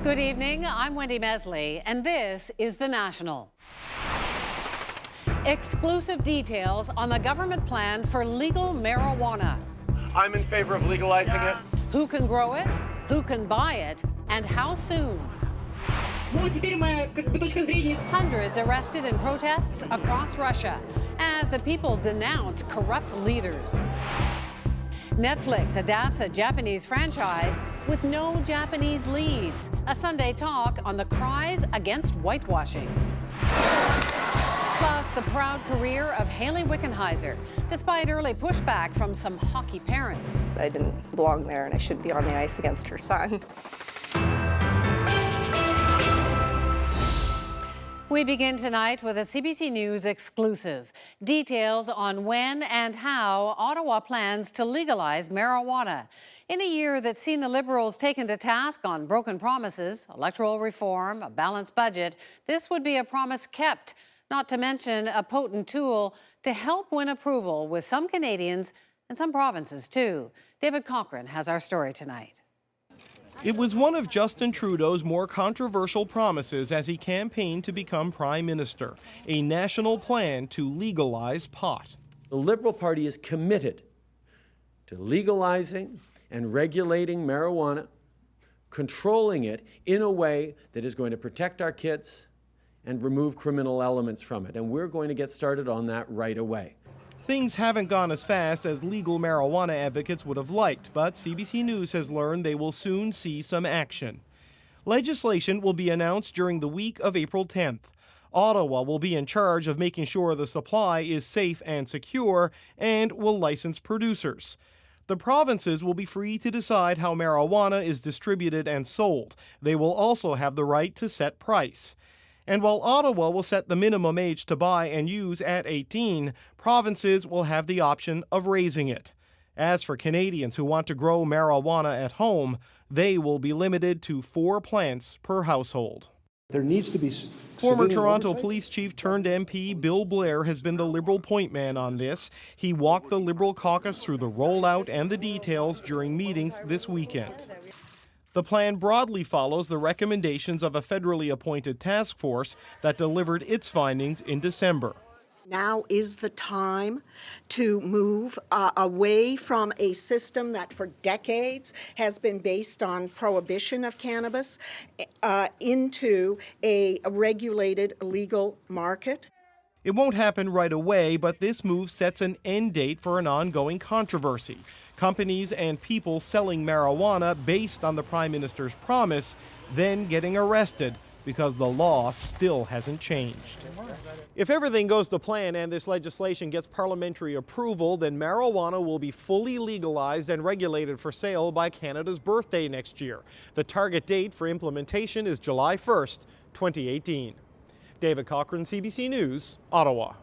Good evening, I'm Wendy Mesley, and this is The National. Exclusive details on the government plan for legal marijuana. I'm in favor of legalizing it. Who can grow it, who can buy it, and how soon? Hundreds arrested in protests across Russia as the people denounce corrupt leaders. Netflix adapts a Japanese franchise with no Japanese leads. A Sunday talk on the cries against whitewashing. Plus, the proud career of Hayley Wickenheiser, despite early pushback from some hockey parents. I didn't belong there, and I should be on the ice against her son. We begin tonight with a CBC News exclusive. Details on when and how Ottawa plans to legalize marijuana. In a year that's seen the Liberals taken to task on broken promises, electoral reform, a balanced budget, this would be a promise kept, not to mention a potent tool to help win approval with some Canadians and some provinces too. David Cochrane has our story tonight. It was one of Justin Trudeau's more controversial promises as he campaigned to become Prime Minister, a national plan to legalize pot. The Liberal Party is committed to legalizing and regulating marijuana, controlling it in a way that is going to protect our kids and remove criminal elements from it. And we're going to get started on that right away. Things haven't gone as fast as legal marijuana advocates would have liked, but CBC News has learned they will soon see some action. Legislation will be announced during the week of April 10th. Ottawa will be in charge of making sure the supply is safe and secure and will license producers. The provinces will be free to decide how marijuana is distributed and sold. They will also have the right to set price. And while Ottawa will set the minimum age to buy and use at 18, provinces will have the option of raising it. As for Canadians who want to grow marijuana at home, they will be limited to 4 plants per household. There needs to be Former Toronto Police Chief turned MP Bill Blair has been the Liberal point man on this. He walked the Liberal caucus through the rollout and the details during meetings this weekend. The plan broadly follows the recommendations of a federally appointed task force that delivered its findings in December. Now is the time to move away from a system that for decades has been based on prohibition of cannabis into a regulated legal market. It won't happen right away, but this move sets an end date for an ongoing controversy. Companies and people selling marijuana based on the Prime Minister's promise, then getting arrested because the law still hasn't changed. If everything goes to plan and this legislation gets parliamentary approval, then marijuana will be fully legalized and regulated for sale by Canada's birthday next year. The target date for implementation is July 1st, 2018. David Cochrane, CBC News, Ottawa.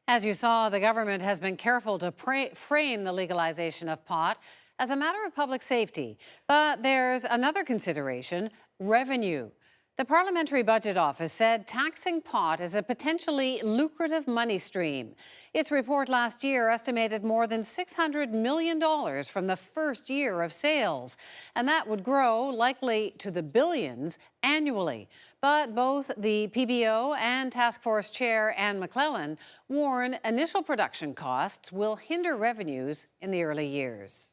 As you saw, the government has been careful to frame the legalization of pot as a matter of public safety. But there's another consideration: revenue. The Parliamentary Budget Office said taxing pot is a potentially lucrative money stream. Its report last year estimated more than $600 million from the first year of sales, and that would grow likely to the billions annually. But both the PBO and Task Force Chair Anne McClellan warn initial production costs will hinder revenues in the early years.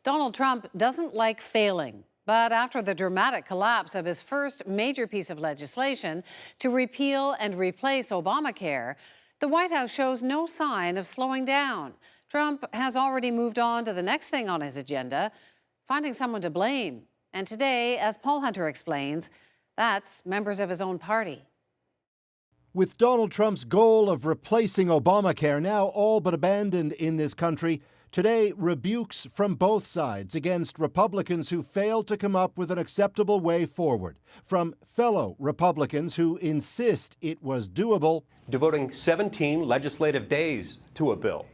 Donald Trump doesn't like failing. But after the dramatic collapse of his first major piece of legislation to repeal and replace Obamacare, the White House shows no sign of slowing down. Trump has already moved on to the next thing on his agenda, finding someone to blame. And today, as Paul Hunter explains, that's members of his own party. With Donald Trump's goal of replacing Obamacare now all but abandoned in this country, today rebukes from both sides against Republicans who failed to come up with an acceptable way forward. From fellow Republicans who insist it was doable. Devoting 17 legislative days to a bill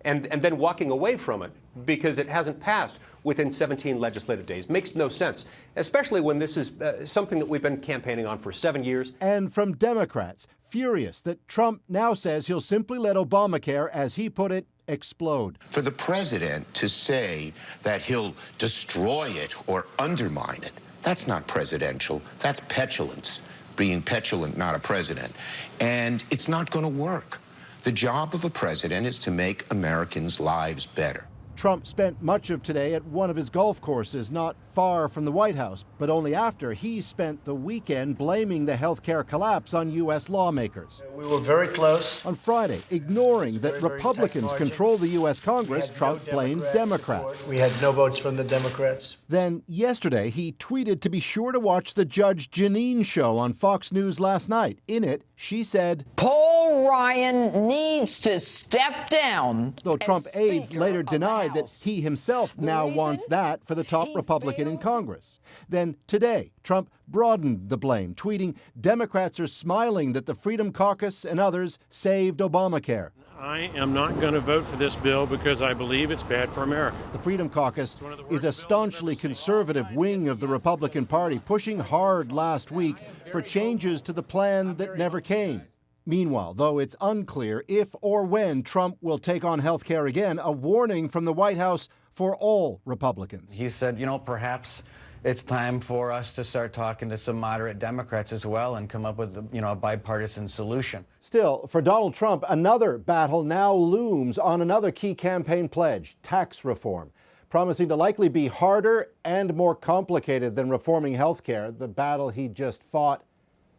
and then walking away from it because it hasn't passed within 17 legislative days makes no sense, especially when this is something that we've been campaigning on for 7 years. And from Democrats, furious that Trump now says he'll simply let Obamacare, as he put it, explode. For the president to say that he'll destroy it or undermine it, That's not presidential. That's petulance, being petulant, not a president. And it's not going to work. The job of a president is to make Americans' lives better. Trump spent much of today at one of his golf courses not far from the White House, but only after he spent the weekend blaming the healthcare collapse on U.S. lawmakers. We were very close. On Friday, ignoring that very Republicans tight control the U.S. Congress, We had Trump no blamed Democrats. support. We had no votes from the Democrats. Then yesterday, he tweeted to be sure to watch the Judge Jeanine show on Fox News last night. In it, she said, Paul Ryan needs to step down. Though Trump aides later denied that he himself now wants that for the top Republican in Congress. Then today, Trump broadened the blame, tweeting, Democrats are smiling that the Freedom Caucus and others saved Obamacare. I am not going to vote for this bill because I believe it's bad for America. The Freedom Caucus is a staunchly conservative wing of the Republican Party, pushing hard last week for changes to the plan that never came. Meanwhile, though it's unclear if or when Trump will take on health care again, a warning from the White House for all Republicans. He said, perhaps it's time for us to start talking to some moderate Democrats as well and come up with, a bipartisan solution. Still, for Donald Trump, another battle now looms on another key campaign pledge, tax reform, promising to likely be harder and more complicated than reforming health care, the battle he just fought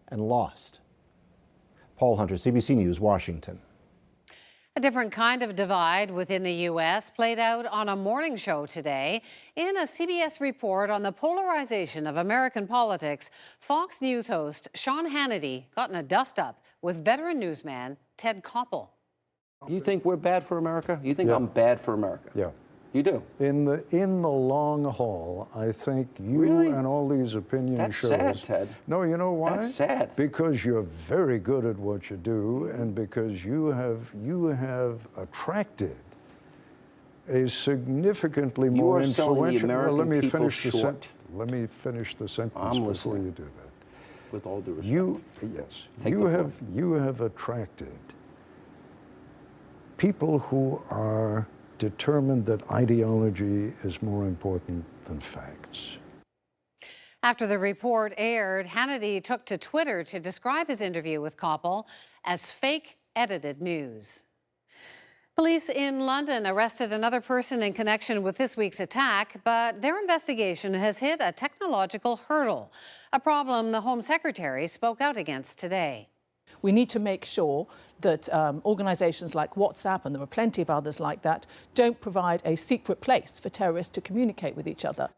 and lost. Paul Hunter, CBC News, Washington. A different kind of divide within the U.S. played out on a morning show today. In a CBS report on the polarization of American politics, Fox News host Sean Hannity got in a dust-up with veteran newsman Ted Koppel. You think we're bad for America? You think I'm bad for America? Yeah. You do? In the long haul, I think you Really? and all these opinion That's shows. sad, Ted. No, you know why? That's sad. Because you're very good at what you do, and because you have attracted a significantly You more are selling the influential. American let me people finish the short. Let me finish the sentence I'm before listening. you do that. With all due respect. Yes. Take the floor. You have attracted people who are determined that ideology is more important than facts. After the report aired, Hannity took to Twitter to describe his interview with Koppel as fake edited news. Police in London arrested another person in connection with this week's attack, but their investigation has hit a technological hurdle, a problem the Home Secretary spoke out against today. We need to make sure that organisations like WhatsApp, and there are plenty of others like that, don't provide a secret place for terrorists to communicate with each other.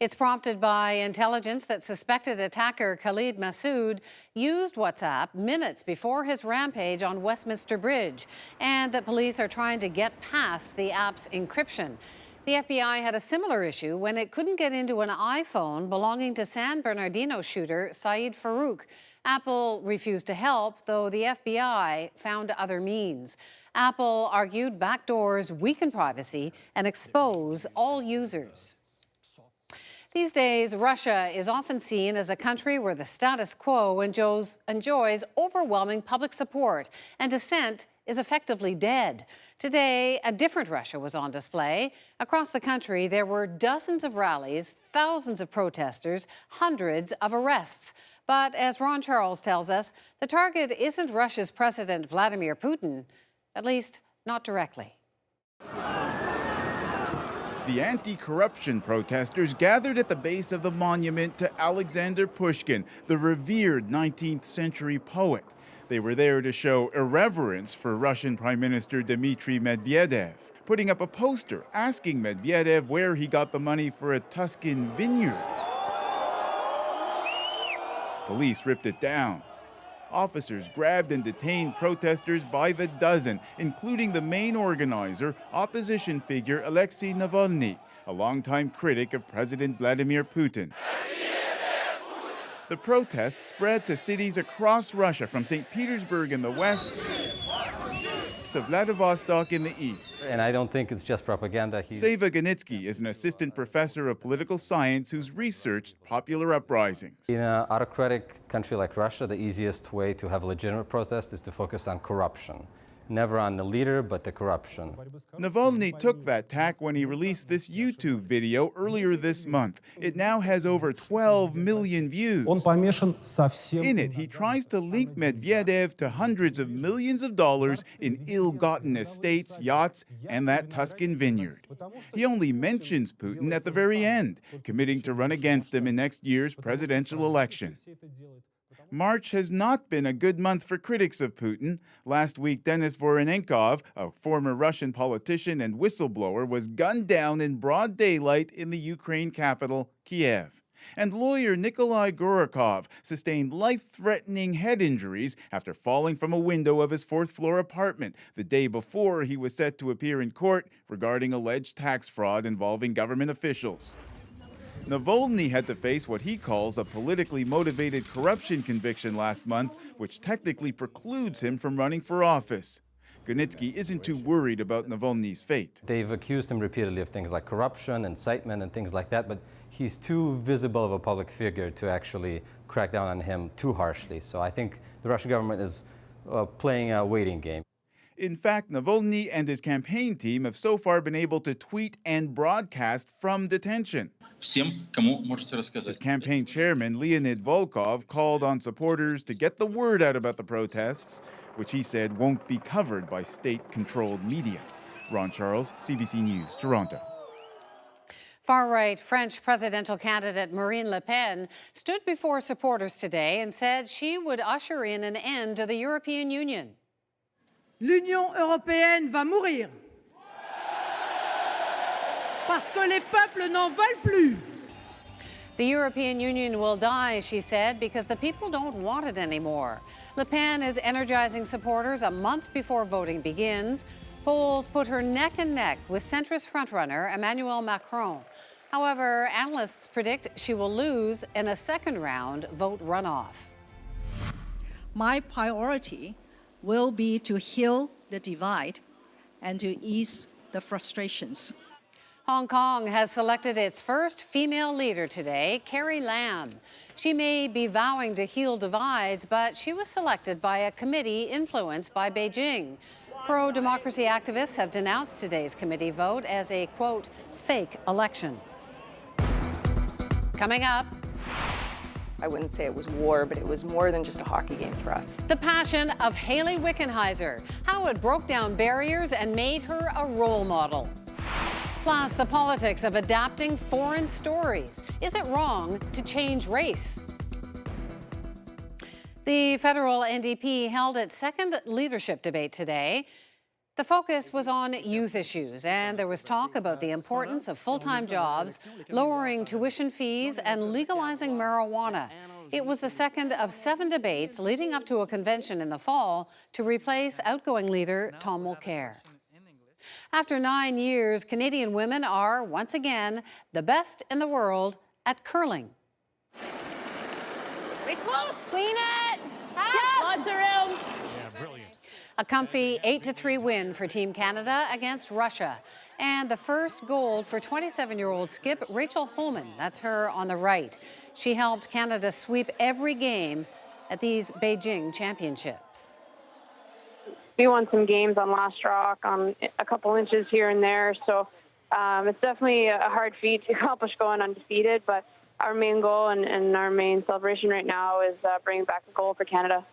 It's prompted by intelligence that suspected attacker Khalid Massoud used WhatsApp minutes before his rampage on Westminster Bridge, and that police are trying to get past the app's encryption. The FBI had a similar issue when it couldn't get into an iPhone belonging to San Bernardino shooter Saeed Farouk. Apple refused to help, though the FBI found other means. Apple argued backdoors weaken privacy and expose all users. These days, Russia is often seen as a country where the status quo enjoys overwhelming public support, and dissent is effectively dead. Today, a different Russia was on display. Across the country, there were dozens of rallies, thousands of protesters, hundreds of arrests. But as Ron Charles tells us, the target isn't Russia's President Vladimir Putin, at least not directly. The anti-corruption protesters gathered at the base of the monument to Alexander Pushkin, the revered 19th century poet. They were there to show irreverence for Russian Prime Minister Dmitry Medvedev, putting up a poster asking Medvedev where he got the money for a Tuscan vineyard. Police ripped it down. Officers grabbed and detained protesters by the dozen, including the main organizer, opposition figure Alexei Navalny, a longtime critic of President Vladimir Putin. The protests spread to cities across Russia, from St. Petersburg in the west to Vladivostok in the east. And I don't think it's just propaganda. Seva Ganitsky is an assistant professor of political science who's researched popular uprisings. In an autocratic country like Russia, the easiest way to have legitimate protest is to focus on corruption. never on the leader, but the corruption. Navalny took that tack when he released this YouTube video earlier this month. It now has over 12 million views. In it, he tries to link Medvedev to hundreds of millions of dollars in ill-gotten estates, yachts, and that Tuscan vineyard. He only mentions Putin at the very end, committing to run against him in next year's presidential election. March has not been a good month for critics of Putin. Last week, Denis Voronenkov, a former Russian politician and whistleblower, was gunned down in broad daylight in the Ukraine capital, Kiev. And lawyer Nikolai Gorokhov sustained life-threatening head injuries after falling from a window of his fourth-floor apartment the day before he was set to appear in court regarding alleged tax fraud involving government officials. Navalny had to face what he calls a politically motivated corruption conviction last month, which technically precludes him from running for office. Gunitsky isn't too worried about Navalny's fate. They've accused him repeatedly of things like corruption, incitement, and things like that, but he's too visible of a public figure to actually crack down on him too harshly. So I think the Russian government is playing a waiting game. In fact, Navalny and his campaign team have so far been able to tweet and broadcast from detention. His campaign chairman, Leonid Volkov, called on supporters to get the word out about the protests, which he said won't be covered by state-controlled media. Ron Charles, CBC News, Toronto. Far-right French presidential candidate Marine Le Pen stood before supporters today and said she would usher in an end to the European Union. L'Union européenne va mourir. Parce que les peuples n'en veulent plus. The European Union will die, she said, because the people don't want it anymore. Le Pen is energizing supporters a month before voting begins. Polls put her neck and neck with centrist frontrunner Emmanuel Macron. However, analysts predict she will lose in a second-round vote runoff. My priority will be to heal the divide and to ease the frustrations. Hong Kong has selected its first female leader today, Carrie Lam. She may be vowing to heal divides, but she was selected by a committee influenced by Beijing. Pro-democracy activists have denounced today's committee vote as a, quote, fake election. Coming up, I wouldn't say it was war, but it was more than just a hockey game for us. the passion of Hayley Wickenheiser, how it broke down barriers and made her a role model. Plus, the politics of adapting foreign stories. Is it wrong to change race? The federal NDP held its second leadership debate today. The focus was on youth issues, and there was talk about the importance of full-time jobs, lowering tuition fees, and legalizing marijuana. It was the second of 7 debates leading up to a convention in the fall to replace outgoing leader Tom Mulcair. After 9 years, Canadian women are, once again, the best in the world at curling. It's close. Clean it. Lots of room. A comfy 8-3 win for Team Canada against Russia. And the first gold for 27-year-old skip Rachel Homan. That's her on the right. She helped Canada sweep every game at these Beijing championships. We won some games on last rock, on a couple inches here and there. So it's definitely a hard feat to accomplish going undefeated. But our main goal and our main celebration right now is bringing back a gold for Canada.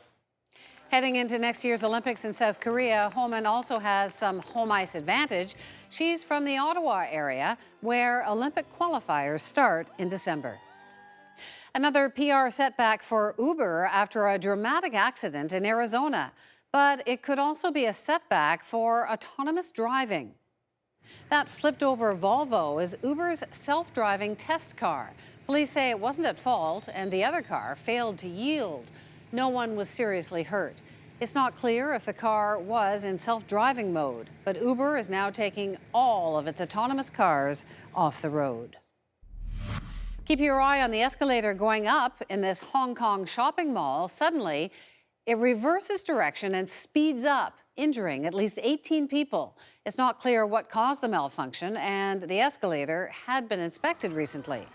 Heading into next year's Olympics in South Korea, Homan also has some home ice advantage. She's from the Ottawa area, where Olympic qualifiers start in December. Another PR setback for Uber after a dramatic accident in Arizona. But it could also be a setback for autonomous driving. That flipped-over Volvo is Uber's self-driving test car. Police say it wasn't at fault, and the other car failed to yield. No one was seriously hurt. It's not clear if the car was in self-driving mode, but Uber is now taking all of its autonomous cars off the road. Keep your eye on the escalator going up in this Hong Kong shopping mall. Suddenly, it reverses direction and speeds up, injuring at least 18 people. It's not clear what caused the malfunction, and the escalator had been inspected recently.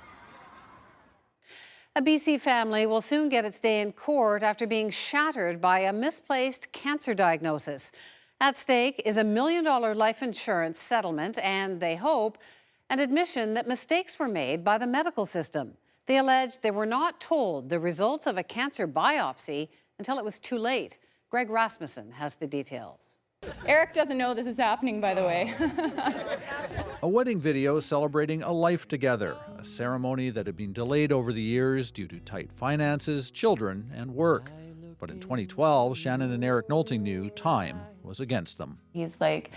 A BC family will soon get its day in court after being shattered by a misplaced cancer diagnosis. At stake is $1 million life insurance settlement, and they hope an admission that mistakes were made by the medical system. They allege they were not told the results of a cancer biopsy until it was too late. Greg Rasmussen has the details. Eric doesn't know this is happening, by the way. A wedding video celebrating a life together, a ceremony that had been delayed over the years due to tight finances, children, and work. But in 2012, Shannon and Eric Nolting knew time was against them. He's like,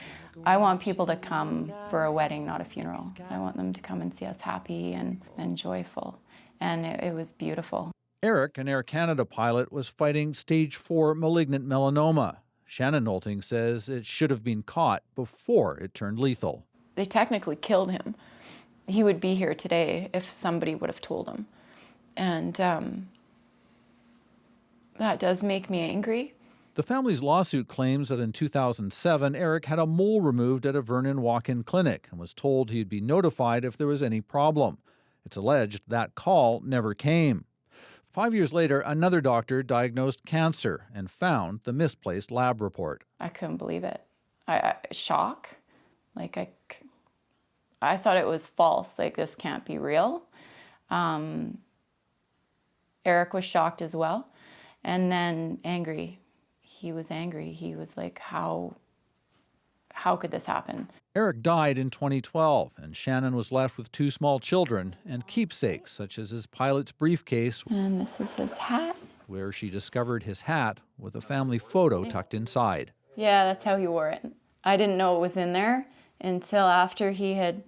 I want people to come for a wedding, not a funeral. I want them to come and see us happy and joyful. And it was beautiful. Eric, an Air Canada pilot, was fighting stage 4 malignant melanoma. Shannon Nolting says it should have been caught before it turned lethal. They technically killed him. He would be here today if somebody would have told him. And that does make me angry. The family's lawsuit claims that in 2007, Eric had a mole removed at a Vernon walk-in clinic and was told he'd be notified if there was any problem. It's alleged that call never came. 5 years later, another doctor diagnosed cancer and found the misplaced lab report. I couldn't believe it. Shock. Like, I thought it was false. Like, this can't be real. Eric was shocked as well. And then angry. He was angry. He was like, how could this happen? Eric died in 2012, and Shannon was left with 2 small children and keepsakes, such as his pilot's briefcase. And this is his hat. Where she discovered his hat with a family photo tucked inside. Yeah, that's how he wore it. I didn't know it was in there until after he had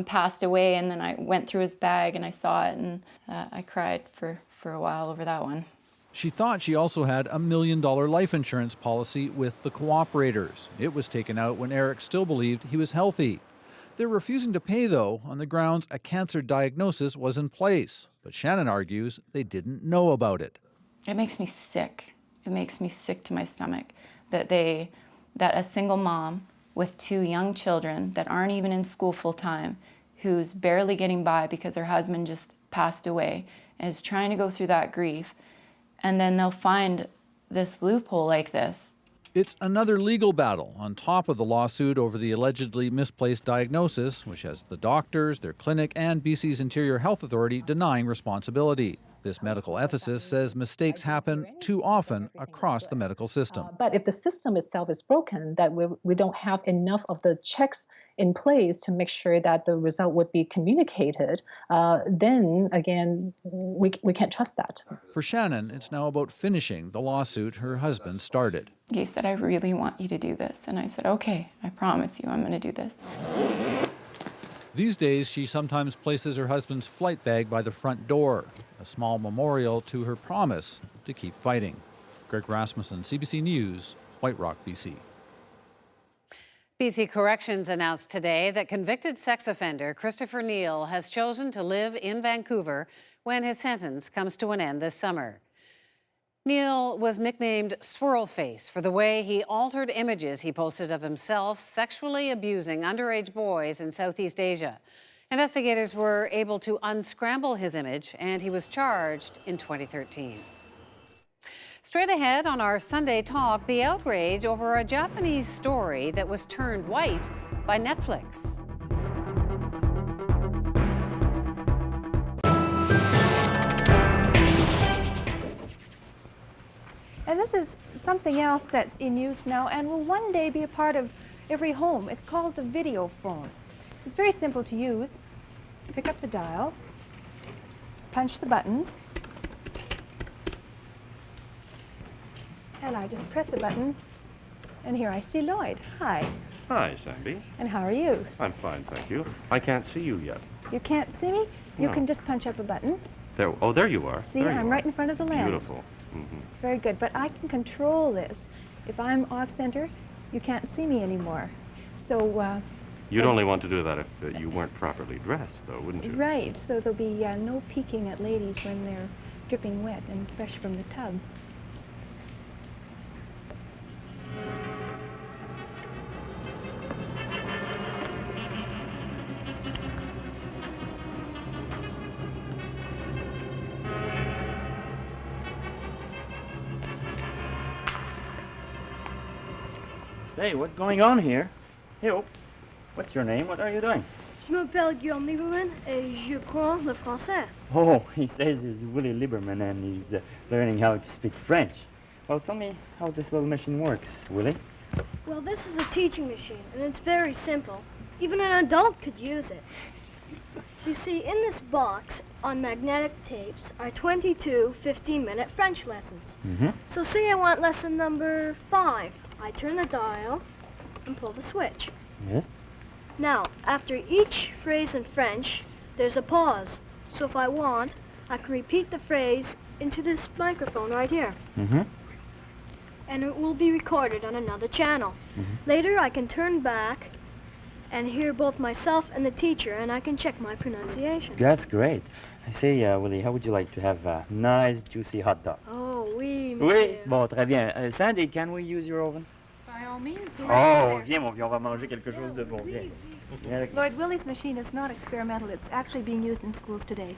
passed away, and then I went through his bag and I saw it, and I cried for a while over that one. She thought she also had $1 million life insurance policy with the Cooperators. It was taken out when Eric still believed he was healthy. They're refusing to pay, though, on the grounds a cancer diagnosis was in place. But Shannon argues they didn't know about it. It makes me sick. It makes me sick to my stomach that a single mom with 2 young children that aren't even in school full time, who's barely getting by because her husband just passed away, and is trying to go through that grief, and then they'll find this loophole like this. It's another legal battle on top of the lawsuit over the allegedly misplaced diagnosis, which has the doctors, their clinic, and BC's Interior Health Authority denying responsibility. This medical ethicist says mistakes happen too often across the medical system. But if the system itself is broken, that we don't have enough of the checks in place to make sure that the result would be communicated, then again, we can't trust that. For Shannon, it's now about finishing the lawsuit her husband started. He said, I really want you to do this. And I said, okay, I promise you I'm going to do this. These days, she sometimes places her husband's flight bag by the front door, a small memorial to her promise to keep fighting. Greg Rasmussen, CBC News, White Rock, BC. BC Corrections announced today that convicted sex offender Christopher Neal has chosen to live in Vancouver when his sentence comes to an end this summer. Neal was nicknamed Swirl Face for the way he altered images he posted of himself sexually abusing underage boys in Southeast Asia. Investigators were able to unscramble his image, and he was charged in 2013. Straight ahead on our Sunday Talk, the outrage over a Japanese story that was turned white by Netflix. And this is something else that's in use now and will one day be a part of every home. It's called the video phone. It's very simple to use. Pick up the dial, punch the buttons, and I just press a button, and here I see Lloyd. Hi. Hi, Sandy. And how are you? I'm fine, thank you. I can't see you yet. You can't see me? You No. can just punch up a button. There. Oh, there you are. See, There you I'm are. right in front of the lens. Beautiful. Mm-hmm. Very good, but I can control this. If I'm off center, you can't see me anymore. So, You'd only want to do that if you weren't properly dressed, though, wouldn't you? right, so there'll be no peeking at ladies when they're dripping wet and fresh from the tub. Say, what's going on here? Yo, what's your name? What are you doing? Je m'appelle Guillaume Lieberman et je prends le français. Oh, he says he's Willie Lieberman and he's learning how to speak French. Well, tell me how this little machine works, Willie. Well, this is a teaching machine, and it's very simple. Even an adult could use it. You see, in this box on magnetic tapes are 22 15-minute French lessons. So say I want lesson number 5. I turn the dial and pull the switch. Yes? Now, after each phrase in French, there's a pause. So if I want, I can repeat the phrase into this microphone right here. And it will be recorded on another channel. Later, I can turn back and hear both myself and the teacher, and I can check my pronunciation. That's great. I say, Willie, how would you like to have a nice, juicy hot dog? Oh, oui, Oui, monsieur. bon, très bien. Sandy, can we use your oven? By all means, go Oh, right viens, mon vieux, on va manger quelque chose de bon. Viens. Viens avec moi. Lloyd, Willie's machine is not experimental. It's actually being used in schools today.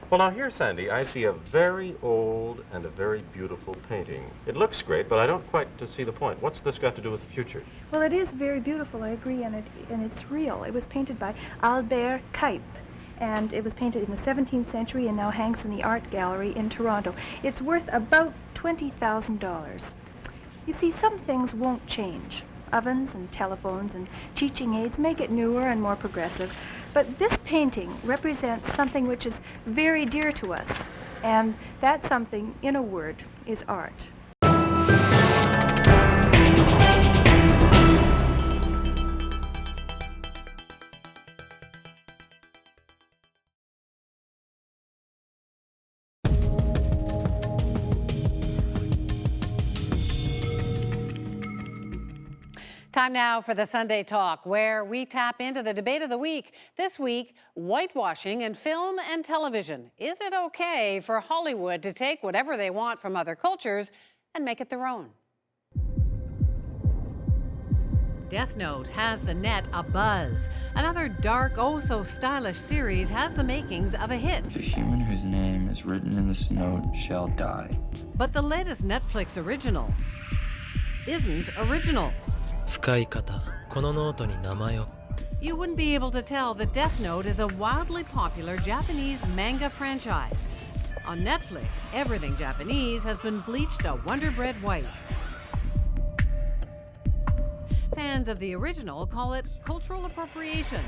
Well, now here, Sandy, I see a very old and a very beautiful painting. It looks great, but I don't quite see the point. What's this got to do with the future? Well, it is very beautiful, I agree, and it's real. It was painted by Albert Cuyp, and it was painted in the 17th century and now hangs in the art gallery in Toronto. It's worth about $20,000. You see, some things won't change. Ovens and telephones and teaching aids make it newer and more progressive. But this painting represents something which is very dear to us. And that something, in a word, is art. Time now for the Sunday Talk, where we tap into the debate of the week. This week, whitewashing in film and television. Is it okay for Hollywood to take whatever they want from other cultures and make it their own? Death Note has the net abuzz. Another dark, oh-so-stylish series has the makings of a hit. The human whose name is written in this note shall die. But the latest Netflix original isn't original. 使い方、このノートに名前を。 You wouldn't be able to tell that Death Note is a wildly popular Japanese manga franchise. On Netflix, everything Japanese has been bleached a Wonder Bread white. Fans of the original call it cultural appropriation.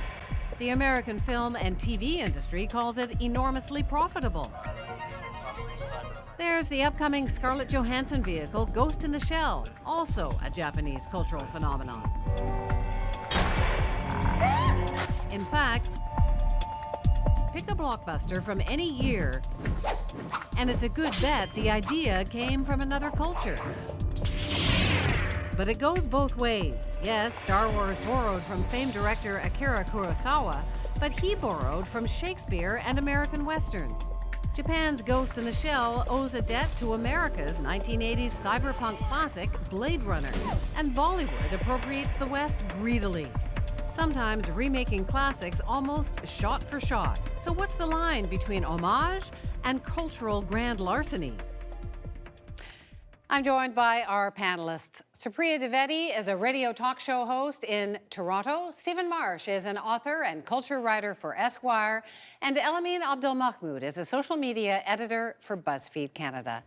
The American film and TV industry calls it enormously profitable. There's the upcoming Scarlett Johansson vehicle, Ghost in the Shell, also a Japanese cultural phenomenon. In fact, pick a blockbuster from any year, and it's a good bet the idea came from another culture. But it goes both ways. Yes, Star Wars borrowed from famed director Akira Kurosawa, but he borrowed from Shakespeare and American Westerns. Japan's Ghost in the Shell owes a debt to America's 1980s cyberpunk classic, Blade Runner, and Bollywood appropriates the West greedily, sometimes remaking classics almost shot for shot. So what's the line between homage and cultural grand larceny? I'm joined by our panelists. Supriya Dwivedi is a radio talk show host in Toronto. Stephen Marsh is an author and culture writer for Esquire. And Elamine Abdelmahmoud is a social media editor for BuzzFeed Canada.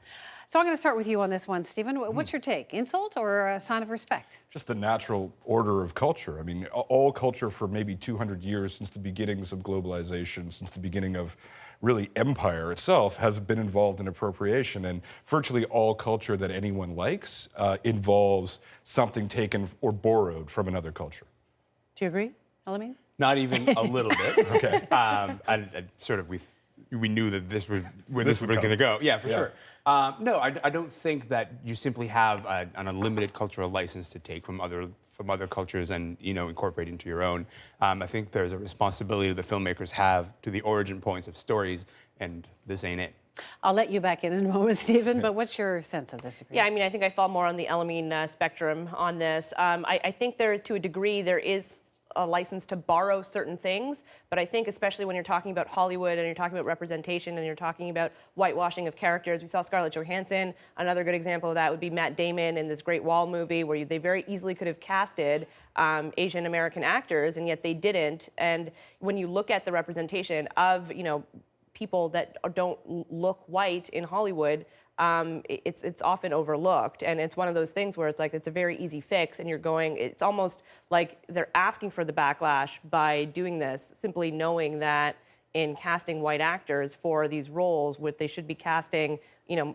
So I'm going to start with you on this one, Stephen. What's your take? Insult or a sign of respect? Just the natural order of culture. I mean, all culture for maybe 200 years, since the beginnings of globalization, since the beginning of really empire itself, has been involved in appropriation. And virtually all culture that anyone likes involves something taken or borrowed from another culture. Do you agree, Elamine? Not even a little bit. Okay. I sort of, we knew that this was where this was going to go. Yeah, for sure. No, I don't think that you simply have an unlimited cultural license to take from other cultures and incorporate into your own. I think there's a responsibility the filmmakers have to the origin points of stories, and this ain't it. I'll let you back in a moment, Stephen, but what's your sense of this? Yeah, I mean, I think I fall more on the Elamine spectrum on this. I think there, to a degree, there is a license to borrow certain things. But I think especially when you're talking about Hollywood and you're talking about representation and you're talking about whitewashing of characters, we saw Scarlett Johansson. Another good example of that would be Matt Damon in this Great Wall movie, where they very easily could have casted Asian American actors, and yet they didn't. And when you look at the representation of, people that don't look white in Hollywood, it's often overlooked. And it's one of those things where it's like, it's a very easy fix, and it's almost like they're asking for the backlash by doing this, simply knowing that in casting white actors for these roles, what they should be casting,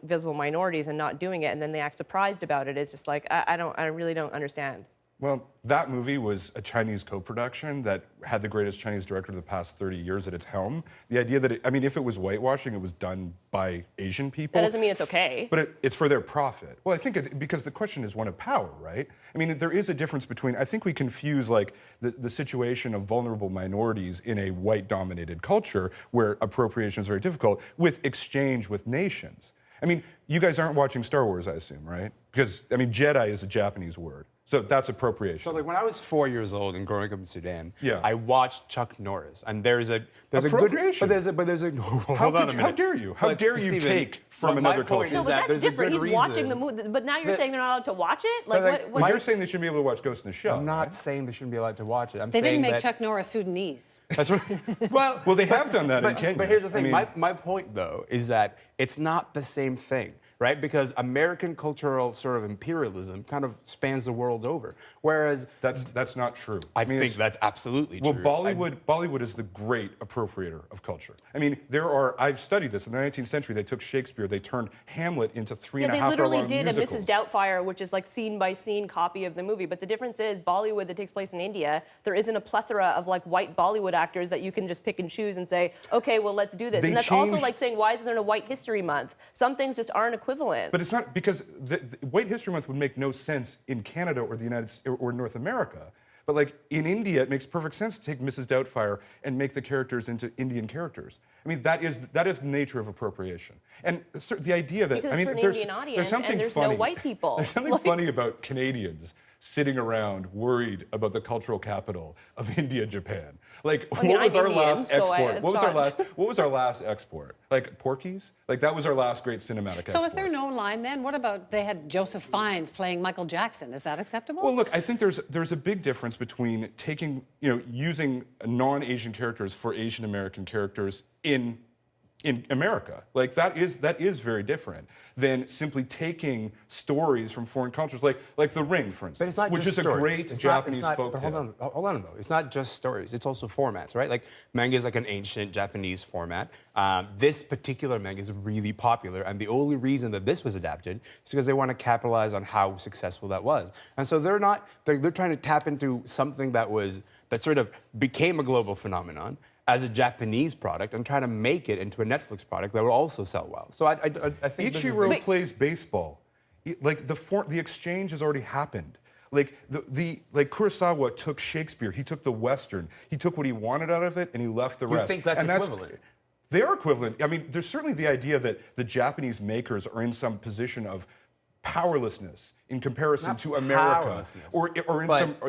visible minorities, and not doing it, and then they act surprised about it. It's just like, I really don't understand. Well, that movie was a Chinese co-production that had the greatest Chinese director of the past 30 years at its helm. The idea that, if it was whitewashing, it was done by Asian people. That doesn't mean it's okay. But it's for their profit. Well, I think because the question is one of power, right? There is a difference between, I think we confuse the situation of vulnerable minorities in a white-dominated culture where appropriation is very difficult with exchange with nations. You guys aren't watching Star Wars, I assume, right? Because, Jedi is a Japanese word. So that's appropriation. So when I was 4 years old and growing up in Sudan, yeah. I watched Chuck Norris, and there's a appropriation. But there's a hold on a minute. How dare you? How dare you take from another culture? No, but that's different. He's watching the movie, but now you're saying they're not allowed to watch it. Well, you're saying they shouldn't be able to watch Ghost in the Shell. I'm not saying they shouldn't be allowed to watch it. They didn't make Chuck Norris Sudanese. That's right. well, they have done that in Kenya. But here's the thing. My point, though, is that it's not the same thing. Right? Because American cultural sort of imperialism kind of spans the world over. Whereas that's not true. I think that's absolutely true. Well, Bollywood is the great appropriator of culture. I've studied this. In the 19th century, they took Shakespeare, they turned Hamlet into 3.5 hour long musicals. They literally did a Mrs. Doubtfire, which is like scene-by-scene copy of the movie. But the difference is, Bollywood that takes place in India, there isn't a plethora of white Bollywood actors that you can just pick and choose and say, okay, well, let's do this. And that's also like saying, why isn't there a White History Month? Some things just aren't equivalent. But it's not, because the White History Month would make no sense in Canada or the United States or North America. But in India, it makes perfect sense to take Mrs. Doubtfire and make the characters into Indian characters. That is the nature of appropriation. And the idea that because it's for an Indian audience, and there's no white people. There's something funny about Canadians sitting around worried about the cultural capital of India, Japan. What was our last export? What was our last export? Porky's? That was our last great cinematic export. So is there no line then? What about they had Joseph Fiennes playing Michael Jackson? Is that acceptable? Well, look, I think there's a big difference between using non-Asian characters for Asian American characters in America. That is very different than simply taking stories from foreign cultures, like The Ring, for instance, but it's not which just is stories. a great Japanese folk tale. Hold on, though. It's not just stories. It's also formats, right? Manga is an ancient Japanese format. This particular manga is really popular, and the only reason that this was adapted is because they want to capitalize on how successful that was. And so they're trying to tap into something that sort of became a global phenomenon as a Japanese product and try to make it into a Netflix product that will also sell well. So I think Ichiro plays baseball. The exchange has already happened. Kurosawa took Shakespeare, he took the Western, he took what he wanted out of it and he left the rest. You think that's equivalent? They are equivalent. There's certainly the idea that the Japanese makers are in some position of powerlessness in comparison to America,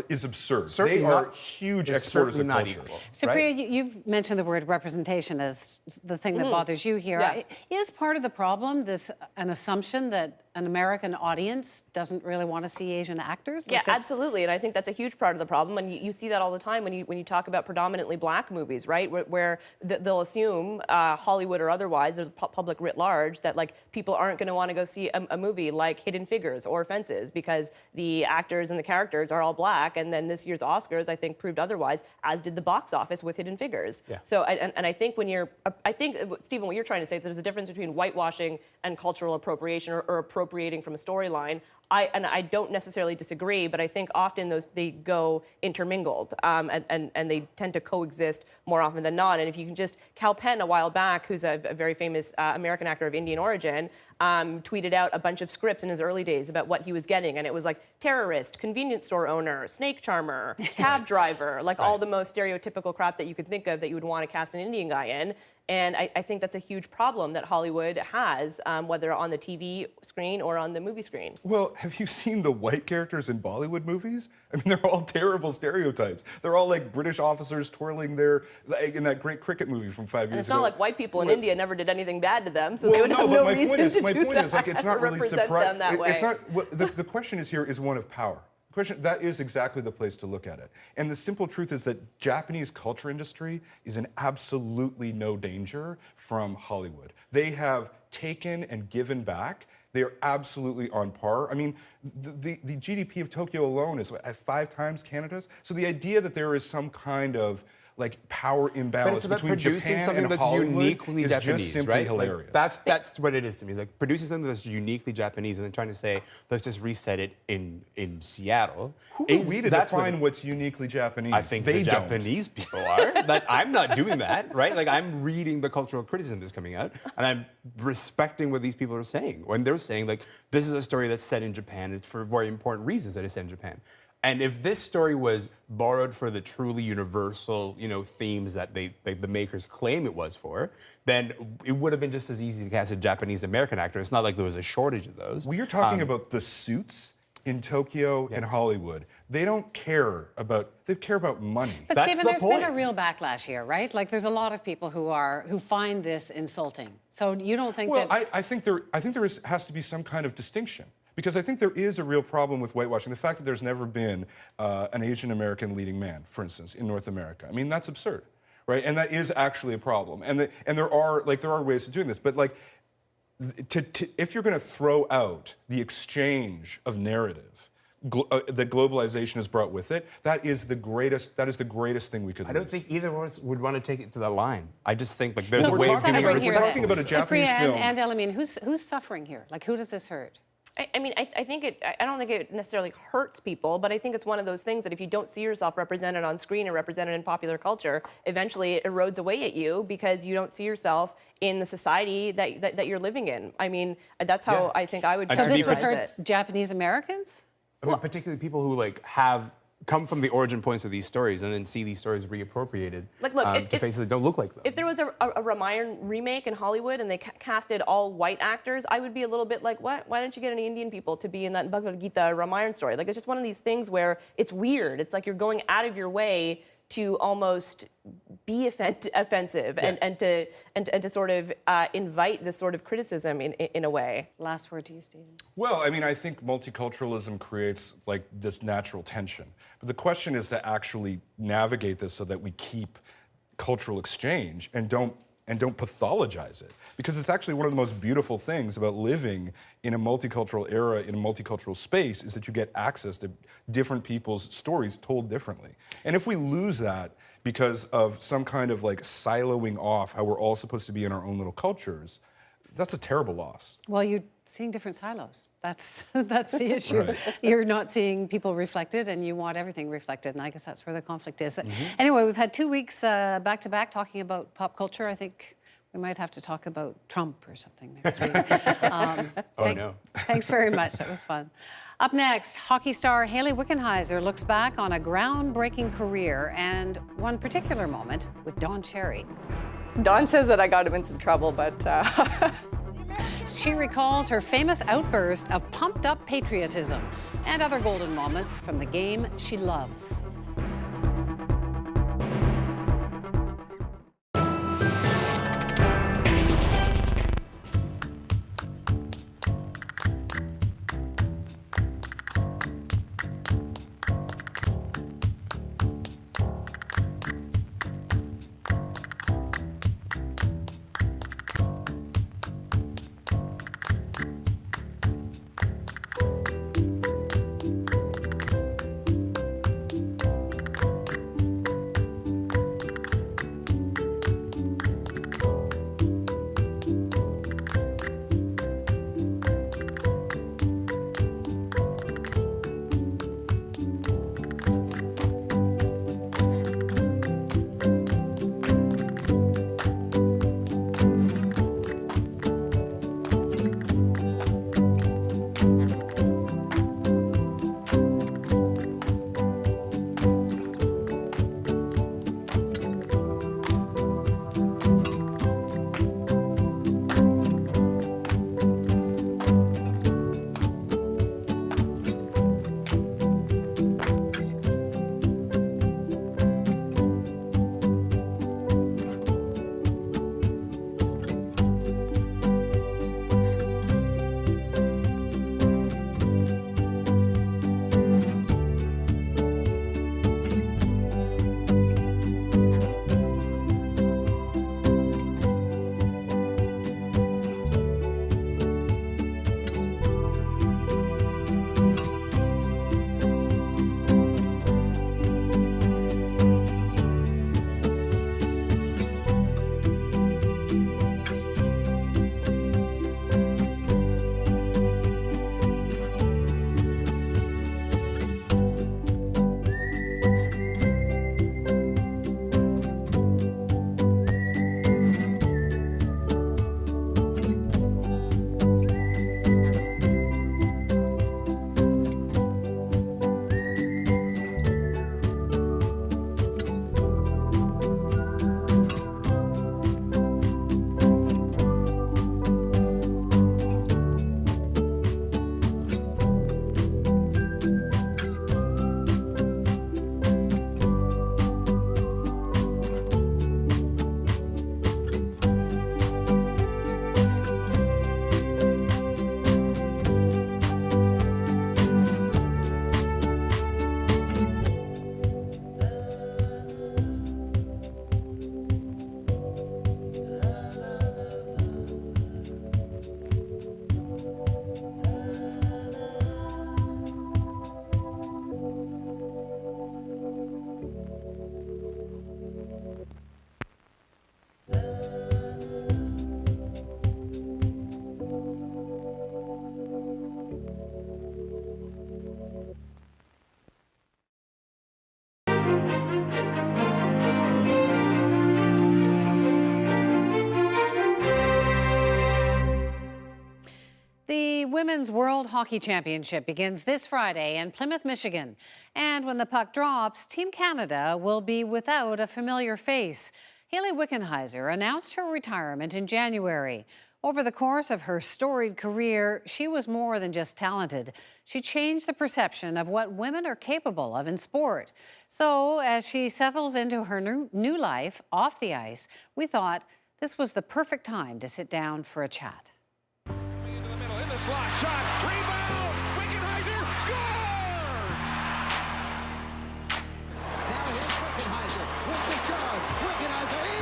is absurd. They are huge exporters of culture. Supriya, you've mentioned the word representation as the thing that bothers you here. Yeah. Is part of the problem an assumption that an American audience doesn't really want to see Asian actors? Yeah, absolutely, and I think that's a huge part of the problem, and you see that all the time when you talk about predominantly black movies, right? Where they'll assume, Hollywood or otherwise, or the public writ large, that people aren't going to want to go see a movie like Hidden Figures or Fences because the actors and the characters are all black, and then this year's Oscars, I think, proved otherwise, as did the box office with Hidden Figures. Yeah. So, and I think Stephen, what you're trying to say, there's a difference between whitewashing and cultural appropriation or appropriating from a storyline. I don't necessarily disagree, but I think often they go intermingled, and they tend to coexist more often than not. And if you can Kal Penn a while back, who's a very famous American actor of Indian origin, tweeted out a bunch of scripts in his early days about what he was getting, and it was terrorist, convenience store owner, snake charmer, cab driver, all the most stereotypical crap that you could think of that you would want to cast an Indian guy in. And I think that's a huge problem that Hollywood has, whether on the TV screen or on the movie screen. Well, have you seen the white characters in Bollywood movies? I mean, they're all terrible stereotypes. They're all like British officers twirling their, like in that great cricket movie from 5 years ago. And it's not like white people in Well, India never did anything bad to them, so well, they would have no my reason point is, to my do point that. is, like, it's not really represent surprising. them that way. It's not. Well, the question is here is one of power. The question, that is exactly the place to look at it. And the simple truth is that Japanese culture industry is in absolutely no danger from Hollywood. They have taken and given back. They are absolutely on par. I mean, the GDP of Tokyo alone is at 5 times Canada's. So the idea that there is some kind of like power imbalance But it's about between producing Japan something and that's Hollywood uniquely is Japanese, just simply right? hilarious. Like, that's what it is to me. It's like producing something that's uniquely Japanese and then trying to say, let's just reset it in Seattle. Who are we to define what's uniquely Japanese? I think they the don't. Japanese people are. That I'm not doing that, right? Like I'm reading the cultural criticism that's coming out, and I'm respecting what these people are saying when they're saying like this is a story that's set in Japan. It's for very important reasons that it's set in Japan. And if this story was borrowed for the truly universal, themes that the makers claim it was for, then it would have been just as easy to cast a Japanese American actor. It's not like there was a shortage of those. Well, you're talking about the suits in Tokyo and Hollywood. They don't care about. They care about money. But That's Stephen, the there's point. been a real backlash here, right? Like there's a lot of people who find this insulting. So you don't think Well, that? I think there has to be some kind of distinction. Because I think there is a real problem with whitewashing. The fact that there's never been an Asian American leading man, for instance, in North America. I mean, that's absurd, right? And that is actually a problem. And there are ways of doing this. But like, if you're going to throw out the exchange of narrative that globalization has brought with it, that is the greatest thing we could. I don't think either of us would want to take it to that line. I just think like there's so a way who's of getting suffering here? We're talking about a Japanese Supriya film. and Elamine, who's suffering here? Like who does this hurt? I mean, I think I don't think it necessarily hurts people, but I think it's one of those things that if you don't see yourself represented on screen or represented in popular culture, eventually it erodes away at you because you don't see yourself in the society that you're living in. I mean, that's how I think I would So this would characterize hurt it. Japanese Americans? I mean, particularly people who like come from the origin points of these stories and then see these stories reappropriated Like, look, to faces that don't look like them. If there was a Ramayana remake in Hollywood and they casted all white actors, I would be a little bit like, what? Why don't you get any Indian people to be in that Bhagavad Gita Ramayana story? Like, it's just one of these things where it's weird. It's like you're going out of your way to almost be offensive and to sort of invite this sort of criticism in a way. Last word to you, Stephen. Well, I mean, I think multiculturalism creates like this natural tension. But the question is to actually navigate this so that we keep cultural exchange and don't pathologize it. Because it's actually one of the most beautiful things about living in a multicultural era, in a multicultural space, is that you get access to different people's stories told differently. And if we lose that because of some kind of like siloing off how we're all supposed to be in our own little cultures, that's a terrible loss. Well, you're seeing different silos. That's the issue. Right. You're not seeing people reflected, and you want everything reflected, and I guess that's where the conflict is. Anyway, we've had 2 weeks back to back talking about pop culture. I think we might have to talk about Trump or something next week. No. Thanks very much. That was fun. Up next, hockey star Hayley Wickenheiser looks back on a groundbreaking career and one particular moment with Don Cherry. Don says that I got him in some trouble, but She recalls her famous outburst of pumped-up patriotism and other golden moments from the game she loves. Women's World Hockey Championship begins this Friday in Plymouth, Michigan. And when the puck drops, Team Canada will be without a familiar face. Hayley Wickenheiser announced her retirement in January. Over the course of her storied career, she was more than just talented. She changed the perception of what women are capable of in sport. So as she settles into her new life off the ice, we thought this was the perfect time to sit down for a chat. In the slot, shot, rebound, Wickenheiser scores! Now here's Wickenheiser with the charge. Wickenheiser, he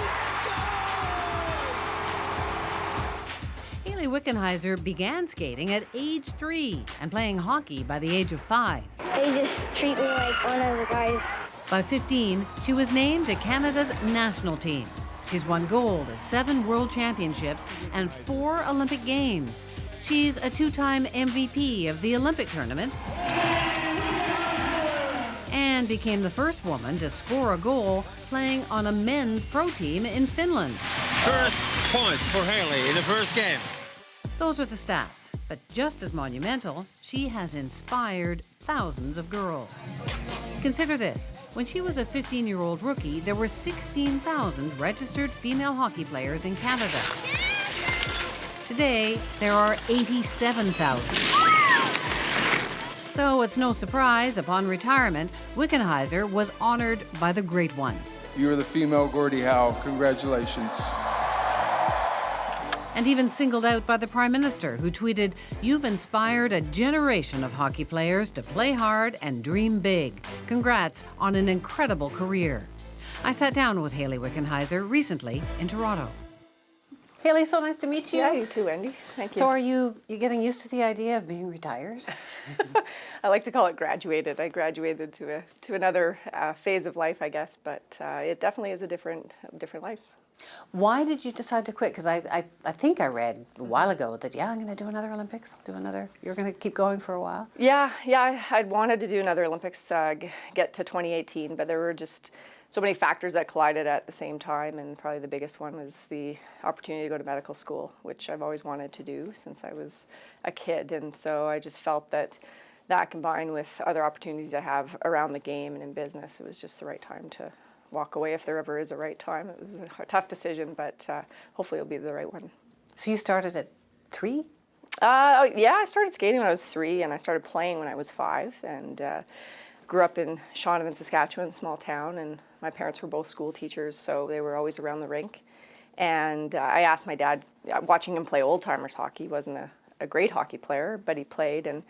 scores! Hayley Wickenheiser began skating at age 3 and playing hockey by the age of 5. They just treat me like one of the guys. By 15, she was named to Canada's national team. She's won gold at 7 World Championships and 4 Olympic Games. She's a 2-time MVP of the Olympic tournament and became the first woman to score a goal playing on a men's pro team in Finland. First points for Hayley in the first game. Those are the stats, but just as monumental, she has inspired thousands of girls. Consider this. When she was a 15-year-old rookie, there were 16,000 registered female hockey players in Canada. Today, there are 87,000. So it's no surprise, upon retirement, Wickenheiser was honored by the Great One. You're the female Gordie Howe. Congratulations. And even singled out by the Prime Minister, who tweeted, "You've inspired a generation of hockey players to play hard and dream big. Congrats on an incredible career." I sat down with Hayley Wickenheiser recently in Toronto. Hayley, so nice to meet you. Yeah, you too, Wendy. Thank you. So are you getting used to the idea of being retired? I like to call it graduated. I graduated to another phase of life, I guess, but it definitely is a different life. Why did you decide to quit? Because I think I read a while ago that, I'm going to do another Olympics. I'll do another. You're going to keep going for a while? Yeah, I'd wanted to do another Olympics, get to 2018, but there were just so many factors that collided at the same time, and probably the biggest one was the opportunity to go to medical school, which I've always wanted to do since I was a kid, and so I just felt that combined with other opportunities I have around the game and in business, it was just the right time to walk away if there ever is a right time. It was a tough decision, but hopefully it'll be the right one. So you started at 3? Yeah, I started skating when I was 3, and I started playing when I was 5, and grew up in Shaunavon, Saskatchewan, small town, and my parents were both school teachers, so they were always around the rink. And I asked my dad, watching him play old-timers hockey, he wasn't a great hockey player, but he played, and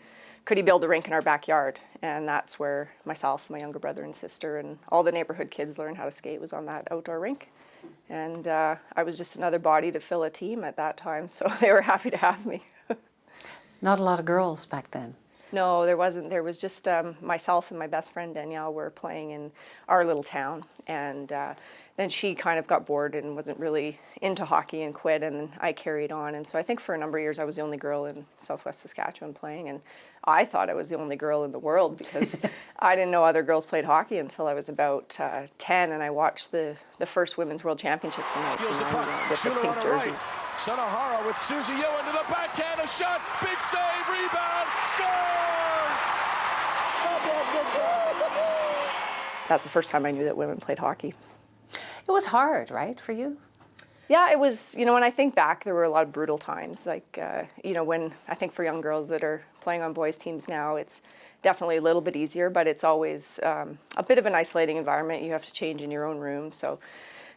could he build a rink in our backyard? And that's where myself, my younger brother and sister, and all the neighborhood kids learned how to skate, was on that outdoor rink. And I was just another body to fill a team at that time, so they were happy to have me. Not a lot of girls back then. No, there wasn't. There was just myself and my best friend Danielle were playing in our little town, and then she kind of got bored and wasn't really into hockey and quit, and I carried on. And so I think for a number of years I was the only girl in Southwest Saskatchewan playing, and I thought I was the only girl in the world because I didn't know other girls played hockey until I was about 10, and I watched the first Women's World Championships in 1990 with the pink jerseys. Sanahara with Susie Yo into the backhand, a shot, big save, rebound, scores! That's the first time I knew that women played hockey. It was hard, right, for you? Yeah, it was, when I think back, there were a lot of brutal times. Like, when I think for young girls that are playing on boys' teams now, it's definitely a little bit easier, but it's always a bit of an isolating environment. You have to change in your own room. So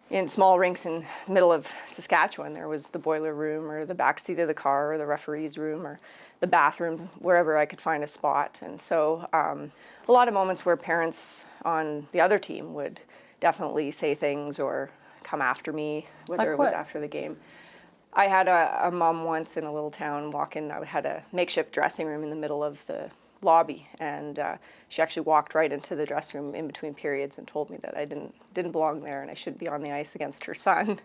in small rinks in the middle of Saskatchewan, there was the boiler room or the back seat of the car or the referee's room or the bathroom, wherever I could find a spot. And so a lot of moments where parents on the other team would definitely say things or come after me, whether it was after the game. I had a mom once in a little town walk in. I had a makeshift dressing room in the middle of the lobby, and she actually walked right into the dressing room in between periods and told me that I didn't belong there and I should be on the ice against her son.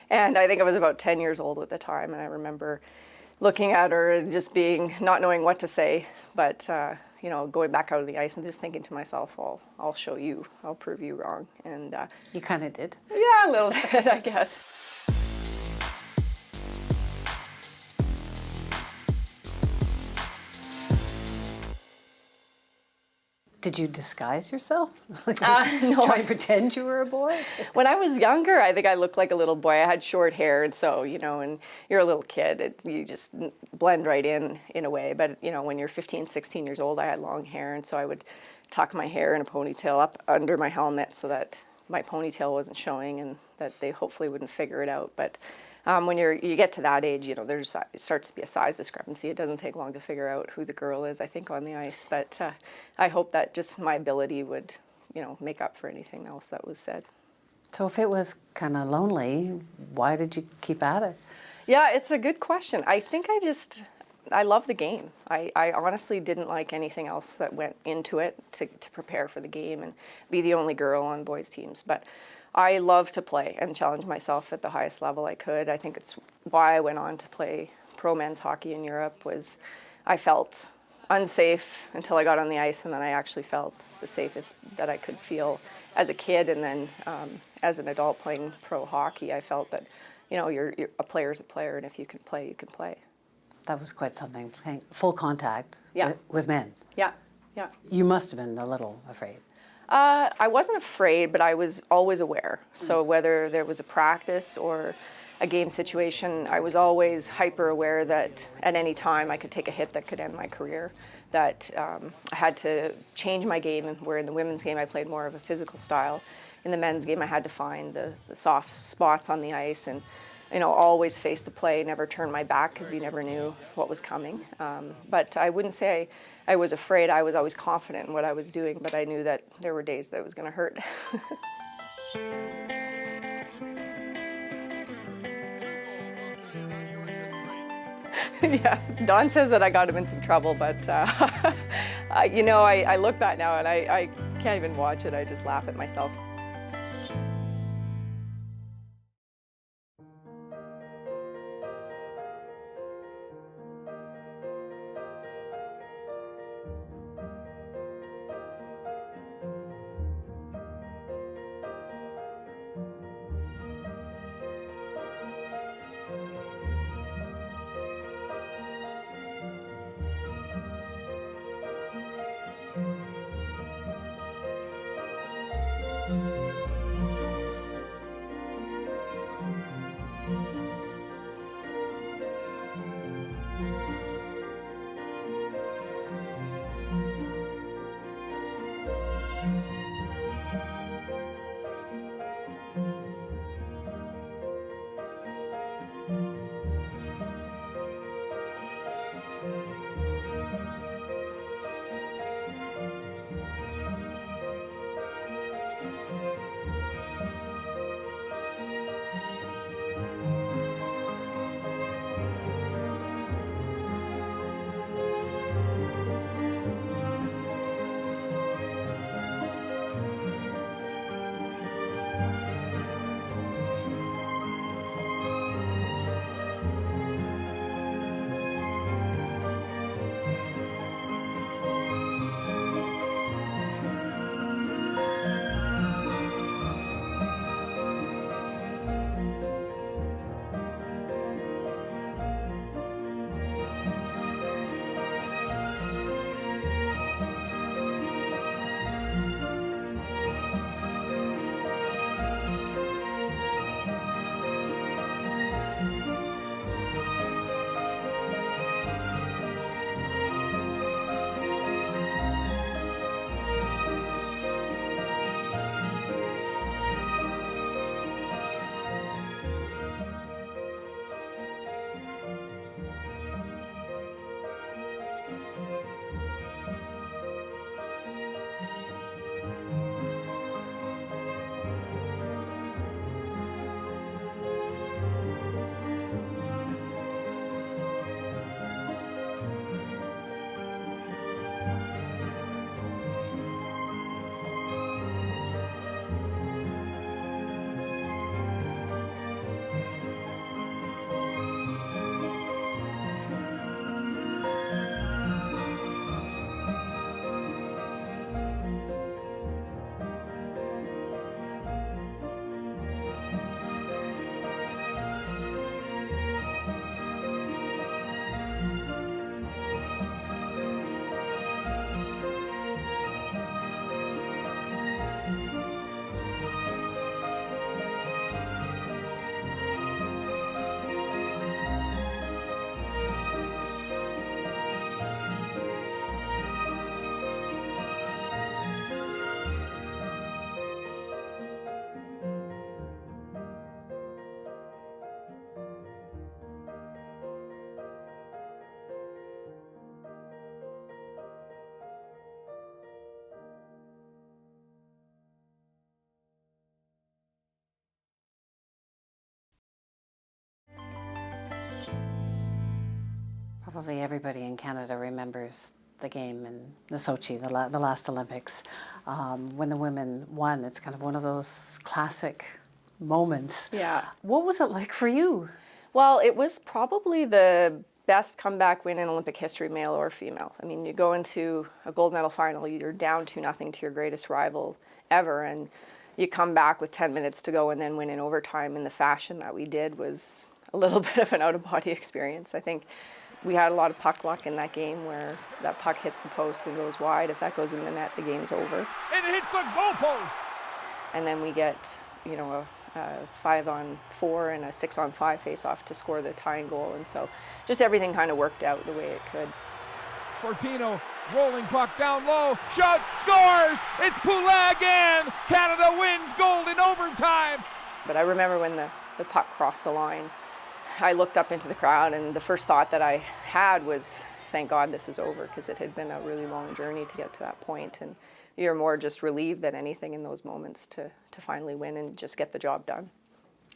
And I think I was about 10 years old at the time, and I remember looking at her and just not knowing what to say, but going back out of the ice and just thinking to myself, I'll show you, I'll prove you wrong. And you kind of did. Yeah, a little bit, I guess. Did you disguise yourself? No. Try and pretend you were a boy? When I was younger, I think I looked like a little boy. I had short hair, and so, and you're a little kid, you just blend right in a way. But, when you're 15, 16 years old, I had long hair, and so I would tuck my hair in a ponytail up under my helmet so that my ponytail wasn't showing and that they hopefully wouldn't figure it out. But when you get to that age, it starts to be a size discrepancy. It doesn't take long to figure out who the girl is, I think, on the ice. But I hope that just my ability would, make up for anything else that was said. So if it was kind of lonely, why did you keep at it? Yeah, it's a good question. I think I love the game. I honestly didn't like anything else that went into it to prepare for the game and be the only girl on boys' teams. But I love to play and challenge myself at the highest level I could. I think it's why I went on to play pro men's hockey in Europe. Was I felt unsafe until I got on the ice, and then I actually felt the safest that I could feel as a kid. And then as an adult playing pro hockey, I felt that, you're a player's a player, and if you can play, you can play. That was quite something, playing full contact Yeah. with men. Yeah. You must have been a little afraid. I wasn't afraid, but I was always aware. So whether there was a practice or a game situation, I was always hyper aware that at any time I could take a hit that could end my career, that I had to change my game, and where in the women's game I played more of a physical style. In the men's game I had to find the soft spots on the ice and always face the play, never turn my back because you never knew what was coming. But I wouldn't say I was afraid. I was always confident in what I was doing, but I knew that there were days that it was going to hurt. Yeah, Don says that I got him in some trouble, but I look back now and I can't even watch it. I just laugh at myself. Probably everybody in Canada remembers the game in the Sochi, the last Olympics, when the women won. It's kind of one of those classic moments. Yeah. What was it like for you? Well, it was probably the best comeback win in Olympic history, male or female. I mean, you go into a gold medal final, you're down 2-0 to your greatest rival ever, and you come back with 10 minutes to go and then win in overtime in the fashion that we did was a little bit of an out-of-body experience. I think we had a lot of puck luck in that game where that puck hits the post and goes wide. If that goes in the net, the game's over. It hits the goalpost! And then we get, you know, a 5-on-4 and a 6-on-5 face-off to score the tying goal. And so just everything kind of worked out the way it could. Fortino, rolling puck down low, shot, scores! It's Poulet again! Canada wins gold in overtime! But I remember when the puck crossed the line, I looked up into the crowd, and the first thought that I had was, thank God this is over, because it had been a really long journey to get to that point. And you're more just relieved than anything in those moments to finally win and just get the job done.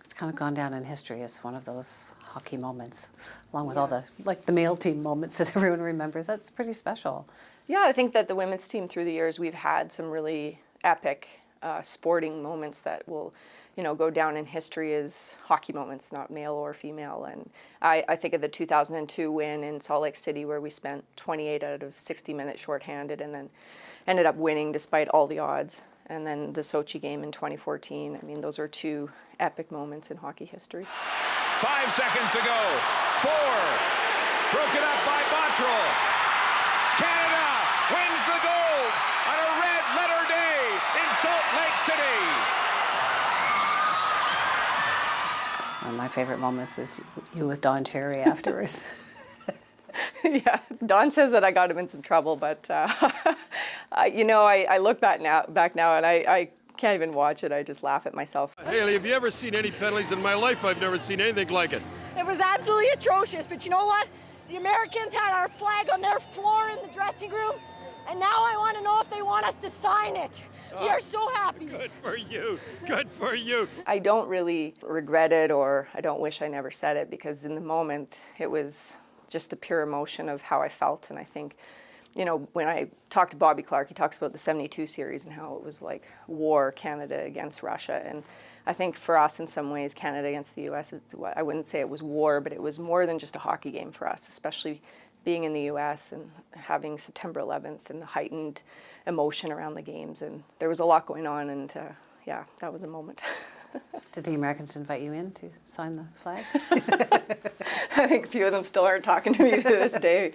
It's kind of gone down in history as one of those hockey moments, along with all the male team moments that everyone remembers. That's pretty special. Yeah, I think that the women's team through the years, we've had some really epic sporting moments that will, you know, go down in history as hockey moments, not male or female. And I think of the 2002 win in Salt Lake City where we spent 28 out of 60 minutes shorthanded and then ended up winning despite all the odds. And then the Sochi game in 2014. I mean, those are two epic moments in hockey history. 5 seconds to go. 4. Broken up by Bottrell. Canada wins the gold on a red letter day in Salt Lake City. One of my favorite moments is you with Don Cherry afterwards. Yeah, Don says that I got him in some trouble, but you know, I look back now, and I can't even watch it. I just laugh at myself. Haley, have you ever seen any penalties? In my life, I've never seen anything like it. It was absolutely atrocious, but you know what? The Americans had our flag on their floor in the dressing room, and now I want to know if they want us to sign it. We are so happy. Good for you. Good for you. I don't really regret it, or I don't wish I never said it, because in the moment, it was just the pure emotion of how I felt. And I think, you know, when I talk to Bobby Clark, he talks about the 72 series and how it was like war, Canada against Russia. And I think for us, in some ways, Canada against the U.S., I wouldn't say it was war, but it was more than just a hockey game for us, especially being in the U.S. and having September 11th and the heightened emotion around the games. And there was a lot going on, and yeah, that was a moment. Did the Americans invite you in to sign the flag? I think a few of them still aren't talking to me to this day.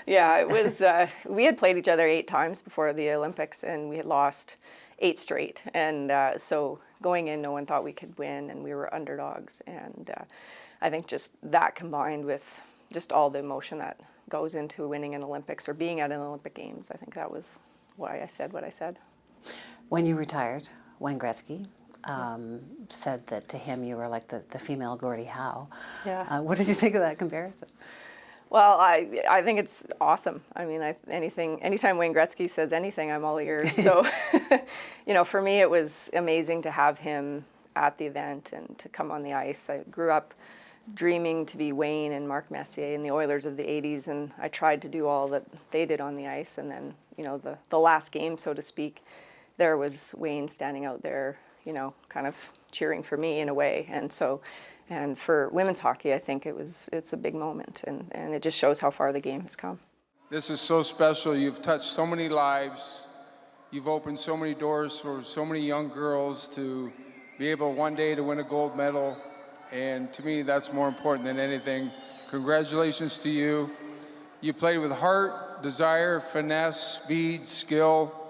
Yeah, it was, we had played each other 8 times before the Olympics, and we had lost 8 straight. And so going in, no one thought we could win, and we were underdogs. And I think just that combined with just all the emotion that goes into winning an Olympics or being at an Olympic Games, I think that was why I said what I said. When you retired, Wayne Gretzky said that to him you were like the female Gordie Howe. Yeah. What did you think of that comparison? Well, I think it's awesome. I mean, anytime Wayne Gretzky says anything, I'm all ears. So, you know, for me, it was amazing to have him at the event and to come on the ice. I grew up dreaming to be Wayne and Mark Messier and the Oilers of the 80s, and I tried to do all that they did on the ice. And then, you know, the last game, so to speak, there was Wayne standing out there, you know, kind of cheering for me in a way. And so, and for women's hockey, I think it's a big moment, and it just shows how far the game has come. This is so special. You've touched so many lives. You've opened so many doors for so many young girls to be able one day to win a gold medal. And to me, that's more important than anything. Congratulations to you. You played with heart, desire, finesse, speed, skill.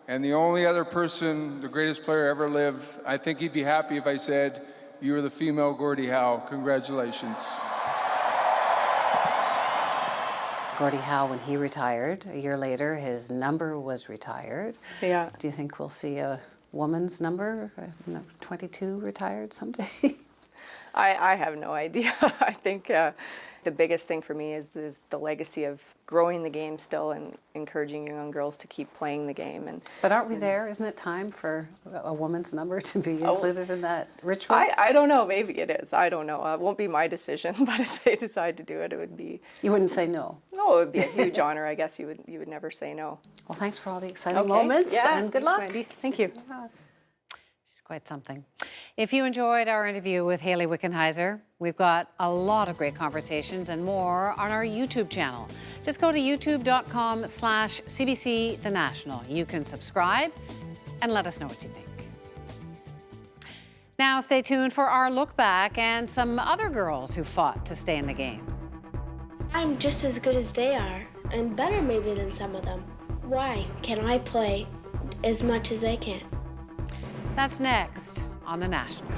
And the only other person, the greatest player ever lived, I think he'd be happy if I said, you were the female Gordie Howe. Congratulations. Gordie Howe, when he retired, a year later, his number was retired. Yeah. Do you think we'll see a woman's number, 22, retired someday? I have no idea. I think the biggest thing for me is the legacy of growing the game still and encouraging young girls to keep playing the game. But aren't we there? Isn't it time for a woman's number to be included in that ritual? I don't know. Maybe it is. I don't know. It won't be my decision, but if they decide to do it, it would be... You wouldn't say no? No, it would be a huge honor. I guess you would never say no. Well, thanks for all the exciting moments and good luck. Wendy. Thank you. She's quite something. If you enjoyed our interview with Hayley Wickenheiser, we've got a lot of great conversations and more on our YouTube channel. Just go to youtube.com/CBC The National. You can subscribe and let us know what you think. Now stay tuned for our look back and some other girls who fought to stay in the game. I'm just as good as they are, and better maybe than some of them. Why can't I play as much as they can? That's next on The National.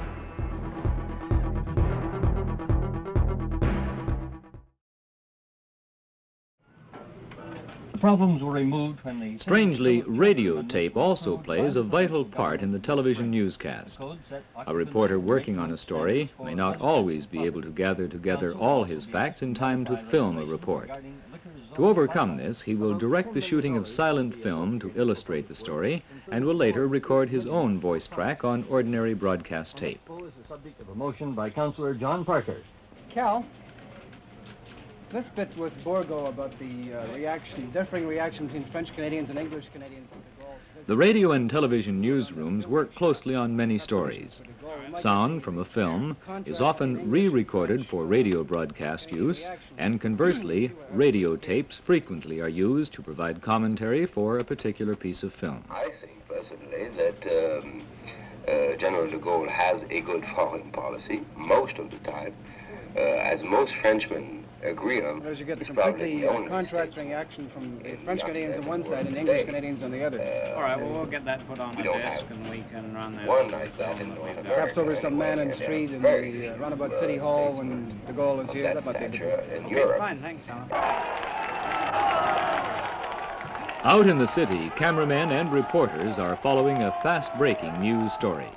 Problems were removed when the... Strangely, radio tape also plays a vital part in the television newscast. A reporter working on a story may not always be able to gather together all his facts in time to film a report. To overcome this, he will direct the shooting of silent film to illustrate the story and will later record his own voice track on ordinary broadcast tape. Is the subject of a motion by Councillor John Parker. Cal, this bit with Borgo about the differing reaction between French Canadians and English Canadians. The radio and television newsrooms work closely on many stories. Sound from a film is often re-recorded for radio broadcast use, and conversely, radio tapes frequently are used to provide commentary for a particular piece of film. I think personally that General de Gaulle has a good foreign policy most of the time, as most Frenchmen agree on. As you get the completely contrasting action from the French Canadians on one side and English Canadians on the other. All right, well, we'll get that put on the desk and we can run that. One like that in Perhaps over some man in the street in the roundabout City Hall when de Gaulle is here. That might be in Europe. Fine, thanks, Alan. Out in the city, cameramen and reporters are following a fast-breaking news story.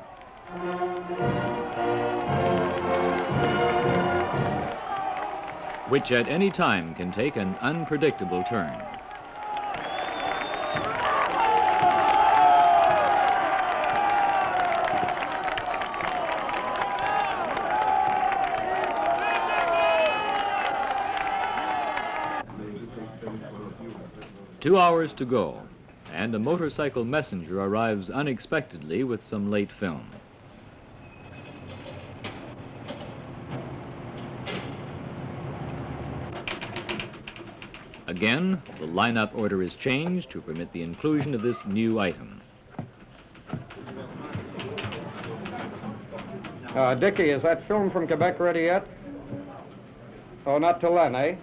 Which at any time can take an unpredictable turn. Two hours to go, and a motorcycle messenger arrives unexpectedly with some late film. Again, the lineup order is changed to permit the inclusion of this new item. Dickie, is that film from Quebec ready yet? Oh, not till then, eh?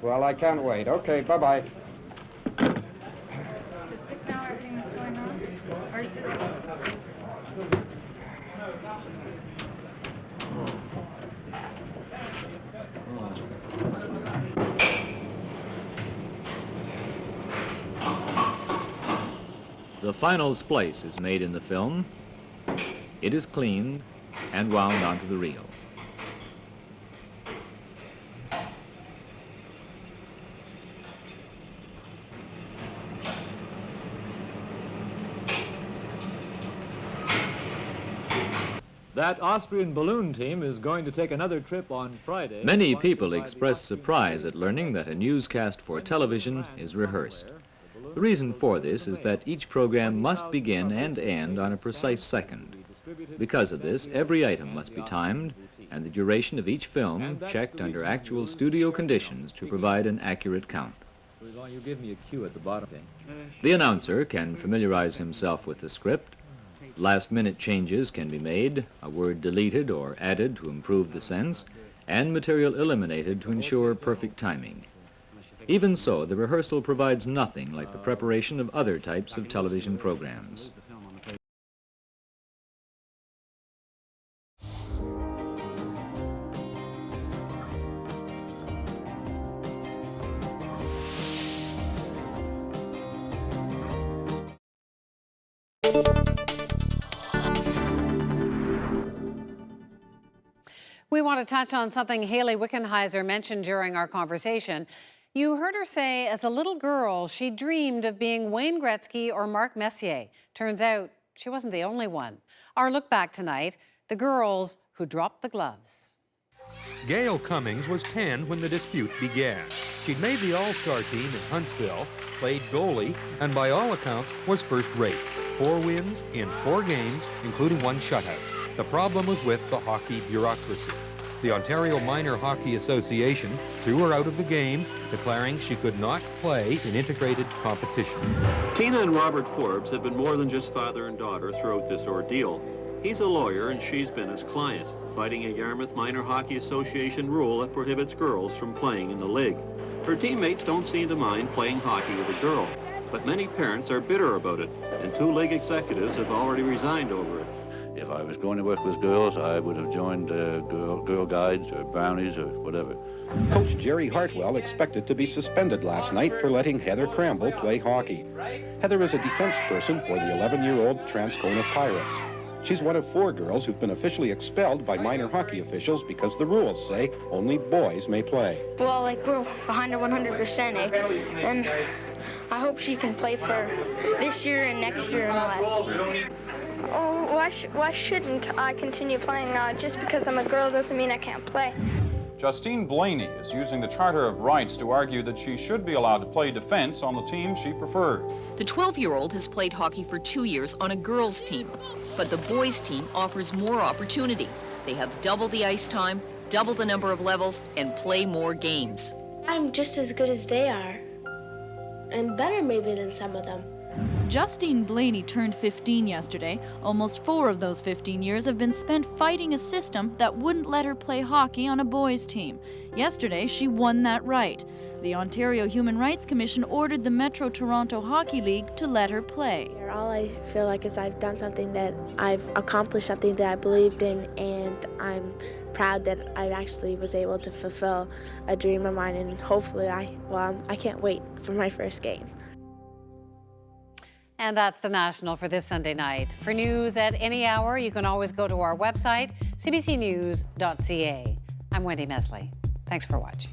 Well, I can't wait. Okay, bye-bye. The final splice is made in the film. It is cleaned and wound onto the reel. That Austrian balloon team is going to take another trip on Friday. Many people express surprise at learning that a newscast for television is rehearsed. The reason for this is that each program must begin and end on a precise second. Because of this, every item must be timed, and the duration of each film checked under actual studio conditions to provide an accurate count. You give me a cue at the bottom. The announcer can familiarize himself with the script. Last-minute changes can be made, a word deleted or added to improve the sense, and material eliminated to ensure perfect timing. Even so, the rehearsal provides nothing like the preparation of other types of television programs. We want to touch on something Hayley Wickenheiser mentioned during our conversation. You heard her say as a little girl she dreamed of being Wayne Gretzky or Mark Messier. Turns out she wasn't the only one. Our look back tonight, the girls who dropped the gloves. Gail Cummings was 10 when the dispute began. She'd made the All-Star team in Huntsville, played goalie, and by all accounts was first-rate. 4 wins in 4 games, including 1 shutout. The problem was with the hockey bureaucracy. The Ontario Minor Hockey Association threw her out of the game, declaring she could not play in integrated competition. Tina and Robert Forbes have been more than just father and daughter throughout this ordeal. He's a lawyer and she's been his client, fighting a Yarmouth Minor Hockey Association rule that prohibits girls from playing in the league. Her teammates don't seem to mind playing hockey with a girl, but many parents are bitter about it, and 2 league executives have already resigned over it. If I was going to work with girls, I would have joined Girl Guides or Brownies or whatever. Coach Jerry Hartwell expected to be suspended last night for letting Heather Cramble play hockey. Heather is a defense person for the 11-year-old Transcona Pirates. She's one of 4 girls who've been officially expelled by minor hockey officials because the rules say only boys may play. Well, like, we're behind her 100%, eh? And I hope she can play for this year and next year and all that. Oh, why shouldn't I continue playing? Just because I'm a girl doesn't mean I can't play. Justine Blaney is using the Charter of Rights to argue that she should be allowed to play defense on the team she preferred. The 12-year-old has played hockey for 2 years on a girls' team, but the boys' team offers more opportunity. They have double the ice time, double the number of levels, and play more games. I'm just as good as they are, and better maybe than some of them. Justine Blaney turned 15 yesterday. Almost 4 of those 15 years have been spent fighting a system that wouldn't let her play hockey on a boys' team. Yesterday, she won that right. The Ontario Human Rights Commission ordered the Metro Toronto Hockey League to let her play. All I feel like is I've done something that I've accomplished, something that I believed in, and I'm proud that I actually was able to fulfill a dream of mine, and hopefully I can't wait for my first game. And that's the National for this Sunday night. For news at any hour, you can always go to our website, cbcnews.ca. I'm Wendy Mesley. Thanks for watching.